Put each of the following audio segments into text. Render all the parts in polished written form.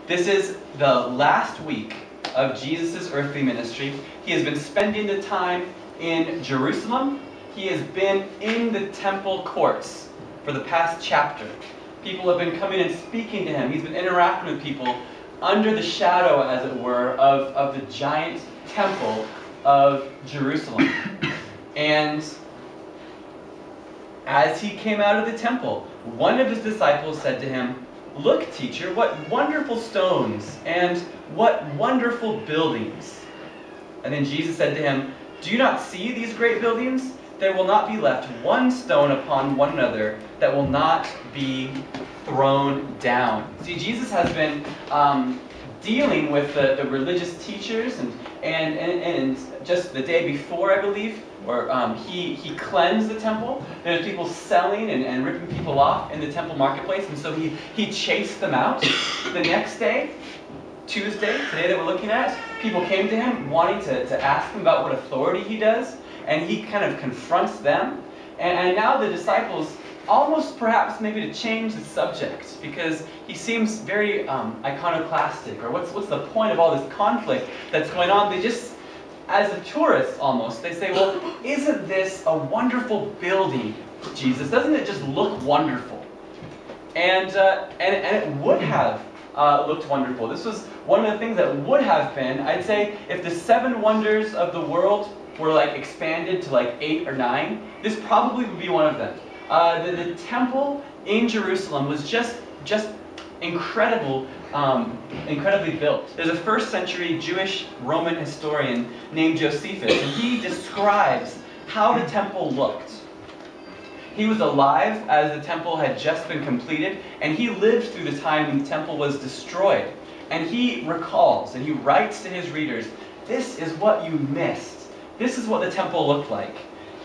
This is the last week of Jesus' earthly ministry. He has been spending the time in Jerusalem. He has been in the temple courts for the past chapter. People have been coming and speaking to him. He's been interacting with people under the shadow, as it were, of the giant temple of Jerusalem. And as he came out of the temple, one of his disciples said to him, "Look, teacher, what wonderful stones and what wonderful buildings." And then Jesus said to him, "Do you not see these great buildings? There will not be left one stone upon one another that will not be thrown down." See, Jesus has been dealing with the religious teachers, and just the day before, I believe, where he cleansed the temple. There's people selling and ripping people off in the temple marketplace, and so he chased them out. The next day, Tuesday, today that we're looking at, people came to him wanting to ask him about what authority he does, and he kind of confronts them. And now the disciples, almost perhaps maybe to change the subject, because he seems very iconoclastic, or what's the point of all this conflict that's going on? They just, as a tourist almost, they say, "Well, isn't this a wonderful building, Jesus? Doesn't it just look wonderful?" And it would have looked wonderful. This was one of the things that would have been, I'd say, if the 7 wonders of the world were like expanded to like 8 or 9, this probably would be one of them. The temple in Jerusalem was just incredibly built. There's a first century Jewish Roman historian named Josephus, and he describes how the temple looked. He was alive as the temple had just been completed, and he lived through the time when the temple was destroyed. And he recalls, and he writes to his readers, "This is what you missed. This is what the temple looked like."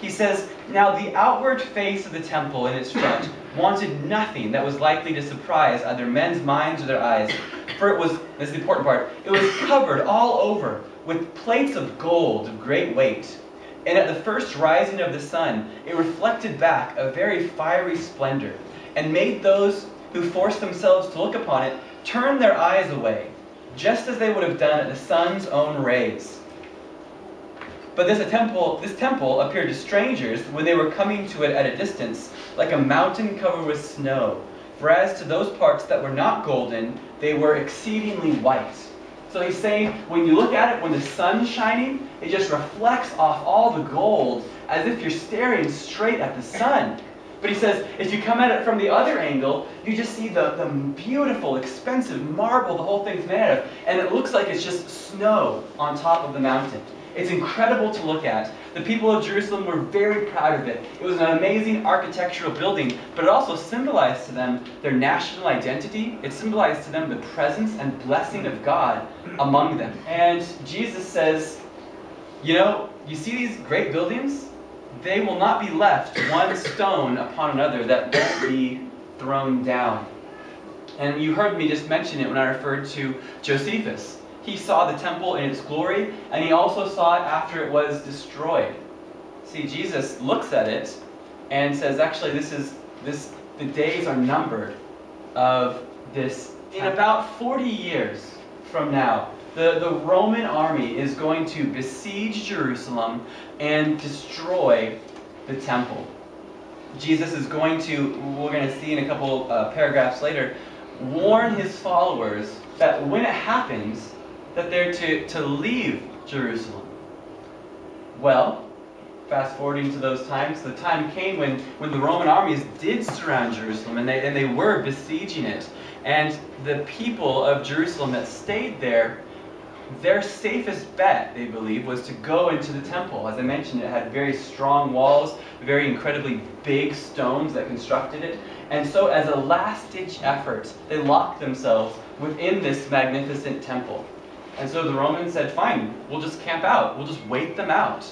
He says, "Now the outward face of the temple in its front wanted nothing that was likely to surprise either men's minds or their eyes. For it was," this is the important part, "it was covered all over with plates of gold of great weight. And at the first rising of the sun, it reflected back a very fiery splendor, and made those who forced themselves to look upon it turn their eyes away, just as they would have done at the sun's own rays. But this temple appeared to strangers when they were coming to it at a distance, like a mountain covered with snow. For as to those parts that were not golden, they were exceedingly white." So he's saying, when you look at it, when the sun's shining, it just reflects off all the gold as if you're staring straight at the sun. But he says, if you come at it from the other angle, you just see the beautiful, expensive marble the whole thing's made out of, and it looks like it's just snow on top of the mountain. It's incredible to look at. The people of Jerusalem were very proud of it. It was an amazing architectural building, but it also symbolized to them their national identity. It symbolized to them the presence and blessing of God among them. And Jesus says, you know, you see these great buildings? They will not be left one stone upon another that won't be thrown down. And you heard me just mention it when I referred to Josephus. He saw the temple in its glory, and he also saw it after it was destroyed. See, Jesus looks at it and says, actually, the days are numbered of this. In about 40 years from now, the Roman army is going to besiege Jerusalem and destroy the temple. Jesus is going to, we're going to see in a couple paragraphs later, warn his followers that when it happens, that they're to leave Jerusalem. Well, fast forwarding to those times, the time came when the Roman armies did surround Jerusalem, and they were besieging it. And the people of Jerusalem that stayed there, their safest bet, they believe, was to go into the temple. As I mentioned, it had very strong walls, very incredibly big stones that constructed it. And so as a last-ditch effort, they locked themselves within this magnificent temple. And so the Romans said, fine, we'll just camp out. We'll just wait them out.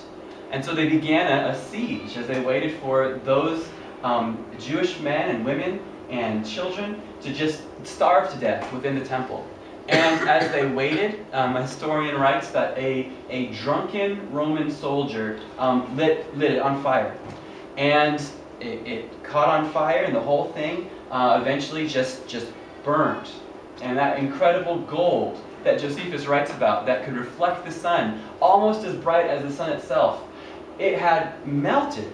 And so they began a siege as they waited for those Jewish men and women and children to just starve to death within the temple. And as they waited, a historian writes that a drunken Roman soldier lit it on fire. And it caught on fire, and the whole thing eventually just burned. and that incredible gold that Josephus writes about that could reflect the sun, almost as bright as the sun itself, it had melted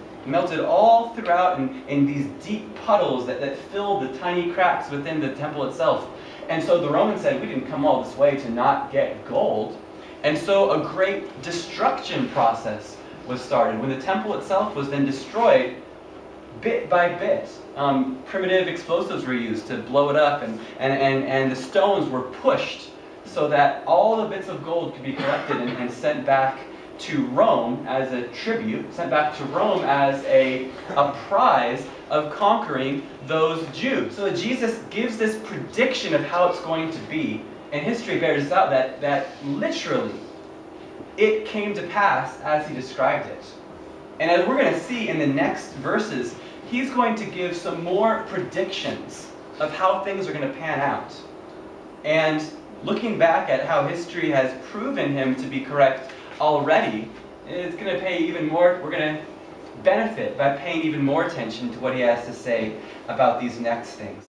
all throughout in these deep puddles that filled the tiny cracks within the temple itself. And so the Romans said, we didn't come all this way to not get gold. And so a great destruction process was started. When the temple itself was then destroyed, bit by bit, primitive explosives were used to blow it up, and the stones were pushed so that all the bits of gold could be collected and sent back to Rome as a tribute, sent back to Rome as a prize of conquering those Jews. So that Jesus gives this prediction of how it's going to be, and history bears out that literally it came to pass as he described it. And as we're going to see in the next verses, he's going to give some more predictions of how things are going to pan out. And looking back at how history has proven him to be correct already, it's going to pay even more, we're going to benefit by paying even more attention to what he has to say about these next things.